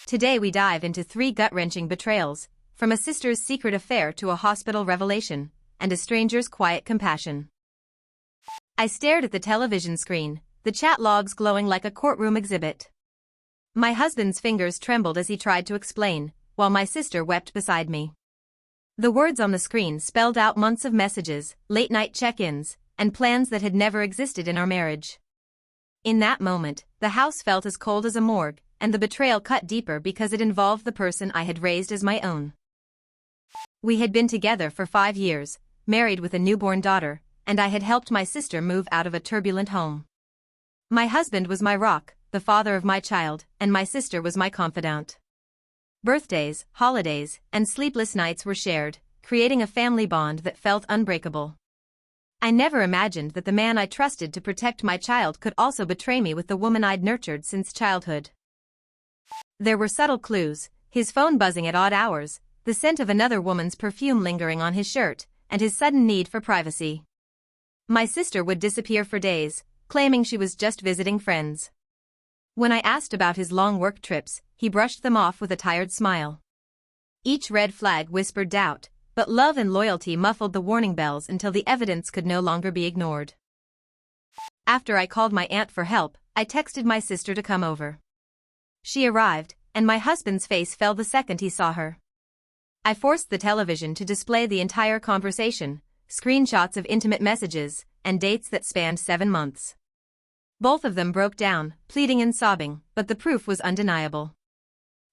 Today we dive into 3 gut-wrenching betrayals, from a sister's secret affair to a hospital revelation, and a stranger's quiet compassion. I stared at the television screen, the chat logs glowing like a courtroom exhibit. My husband's fingers trembled as he tried to explain, while my sister wept beside me. The words on the screen spelled out months of messages, late-night check-ins, and plans that had never existed in our marriage. In that moment, the house felt as cold as a morgue, and the betrayal cut deeper because it involved the person I had raised as my own. We had been together for 5 years, married with a newborn daughter, and I had helped my sister move out of a turbulent home. My husband was my rock, the father of my child, and my sister was my confidant. Birthdays, holidays, and sleepless nights were shared, creating a family bond that felt unbreakable. I never imagined that the man I trusted to protect my child could also betray me with the woman I'd nurtured since childhood. There were subtle clues, his phone buzzing at odd hours, the scent of another woman's perfume lingering on his shirt, and his sudden need for privacy. My sister would disappear for days, claiming she was just visiting friends. When I asked about his long work trips, he brushed them off with a tired smile. Each red flag whispered doubt, but love and loyalty muffled the warning bells until the evidence could no longer be ignored. After I called my aunt for help, I texted my sister to come over. She arrived, and my husband's face fell the second he saw her. I forced the television to display the entire conversation, screenshots of intimate messages, and dates that spanned 7 months. Both of them broke down, pleading and sobbing, but the proof was undeniable.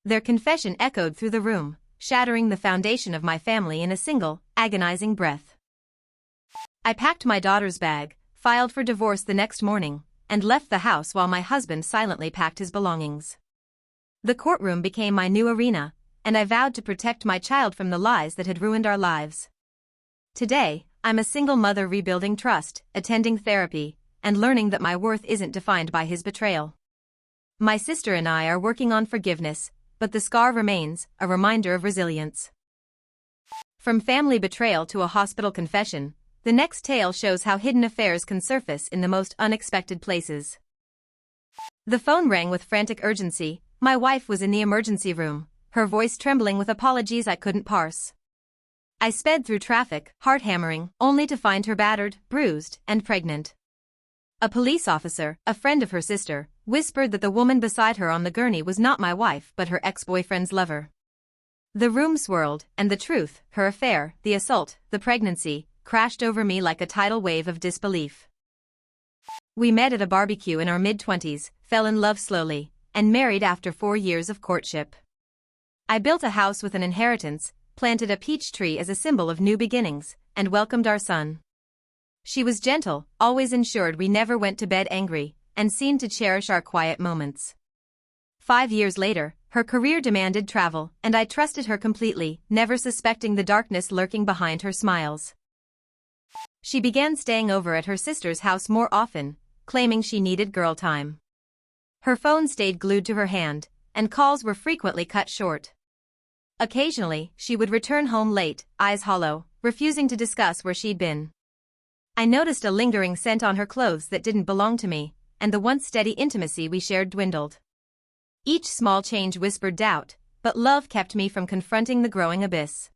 Their confession echoed through the room, shattering the foundation of my family in a single, agonizing breath. I packed my daughter's bag, filed for divorce the next morning, and left the house while my husband silently packed his belongings. The courtroom became my new arena, and I vowed to protect my child from the lies that had ruined our lives. Today, I'm a single mother rebuilding trust, attending therapy, and learning that my worth isn't defined by his betrayal. My sister and I are working on forgiveness, but the scar remains, a reminder of resilience. From family betrayal to a hospital confession, the next tale shows how hidden affairs can surface in the most unexpected places. The phone rang with frantic urgency. My wife was in the emergency room, her voice trembling with apologies I couldn't parse. I sped through traffic, heart hammering, only to find her battered, bruised, and pregnant. A police officer, a friend of her sister, whispered that the woman beside her on the gurney was not my wife but her ex-boyfriend's lover. The room swirled, and the truth, her affair, the assault, the pregnancy, crashed over me like a tidal wave of disbelief. We met at a barbecue in our mid-20s, fell in love slowly, and married after 4 years of courtship. I built a house with an inheritance, planted a peach tree as a symbol of new beginnings, and welcomed our son. She was gentle, always ensured we never went to bed angry, and seemed to cherish our quiet moments. 5 years later, her career demanded travel, and I trusted her completely, never suspecting the darkness lurking behind her smiles. She began staying over at her sister's house more often, claiming she needed girl time. Her phone stayed glued to her hand, and calls were frequently cut short. Occasionally, she would return home late, eyes hollow, refusing to discuss where she'd been. I noticed a lingering scent on her clothes that didn't belong to me, and the once steady intimacy we shared dwindled. Each small change whispered doubt, but love kept me from confronting the growing abyss.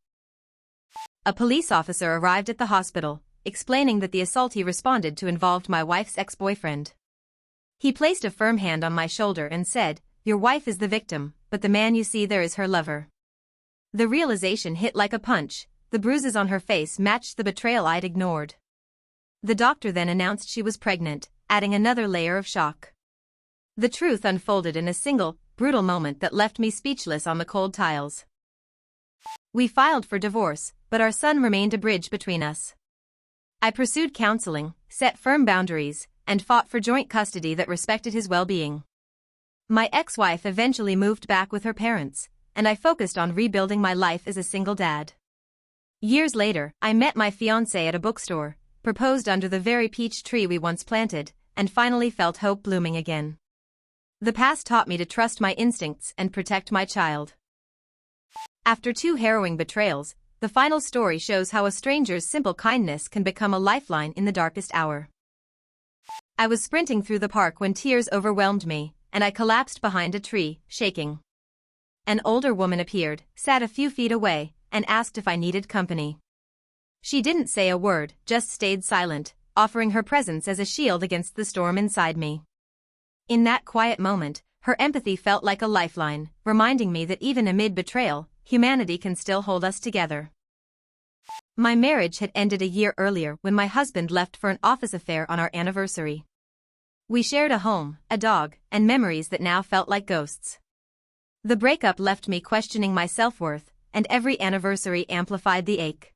A police officer arrived at the hospital, explaining that the assault he responded to involved my wife's ex-boyfriend. He placed a firm hand on my shoulder and said, "Your wife is the victim, but the man you see there is her lover." The realization hit like a punch. The bruises on her face matched the betrayal I'd ignored. The doctor then announced she was pregnant, adding another layer of shock. The truth unfolded in a single, brutal moment that left me speechless on the cold tiles. We filed for divorce, but our son remained a bridge between us. I pursued counseling, set firm boundaries, and fought for joint custody that respected his well-being. My ex-wife eventually moved back with her parents, and I focused on rebuilding my life as a single dad. Years later, I met my fiancé at a bookstore, proposed under the very peach tree we once planted, and finally felt hope blooming again. The past taught me to trust my instincts and protect my child. After 2 harrowing betrayals, the final story shows how a stranger's simple kindness can become a lifeline in the darkest hour. I was sprinting through the park when tears overwhelmed me, and I collapsed behind a tree, shaking. an older woman appeared, sat a few feet away, and asked if I needed company. She didn't say a word, just stayed silent, offering her presence as a shield against the storm inside me. In that quiet moment, her empathy felt like a lifeline, reminding me that even amid betrayal, humanity can still hold us together. My marriage had ended a year earlier when my husband left for an office affair on our anniversary. We shared a home, a dog, and memories that now felt like ghosts. The breakup left me questioning my self-worth, and every anniversary amplified the ache.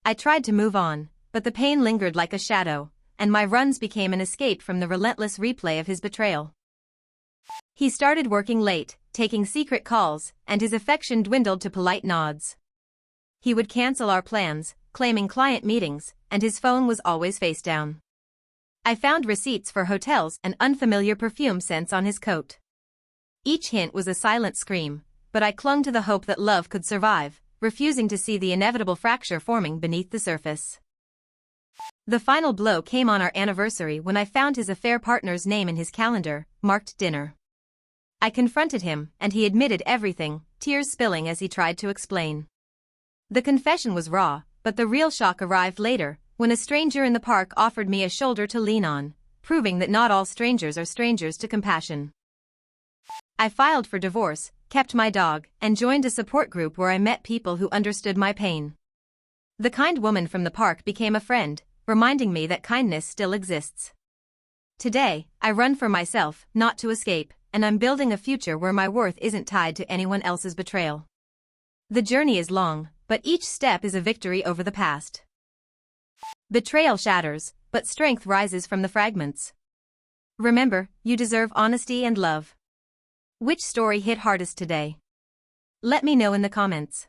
I tried to move on, but the pain lingered like a shadow, and my runs became an escape from the relentless replay of his betrayal. He started working late, taking secret calls, and his affection dwindled to polite nods. He would cancel our plans, claiming client meetings, and his phone was always face down. I found receipts for hotels and unfamiliar perfume scents on his coat. Each hint was a silent scream, but I clung to the hope that love could survive, refusing to see the inevitable fracture forming beneath the surface. The final blow came on our anniversary when I found his affair partner's name in his calendar, marked dinner. I confronted him, and he admitted everything, tears spilling as he tried to explain. The confession was raw, but the real shock arrived later, when a stranger in the park offered me a shoulder to lean on, proving that not all strangers are strangers to compassion. I filed for divorce, kept my dog, and joined a support group where I met people who understood my pain. The kind woman from the park became a friend, reminding me that kindness still exists. Today, I run for myself, not to escape, and I'm building a future where my worth isn't tied to anyone else's betrayal. The journey is long, but each step is a victory over the past. Betrayal shatters, but strength rises from the fragments. Remember, you deserve honesty and love. Which story hit hardest today? Let me know in the comments.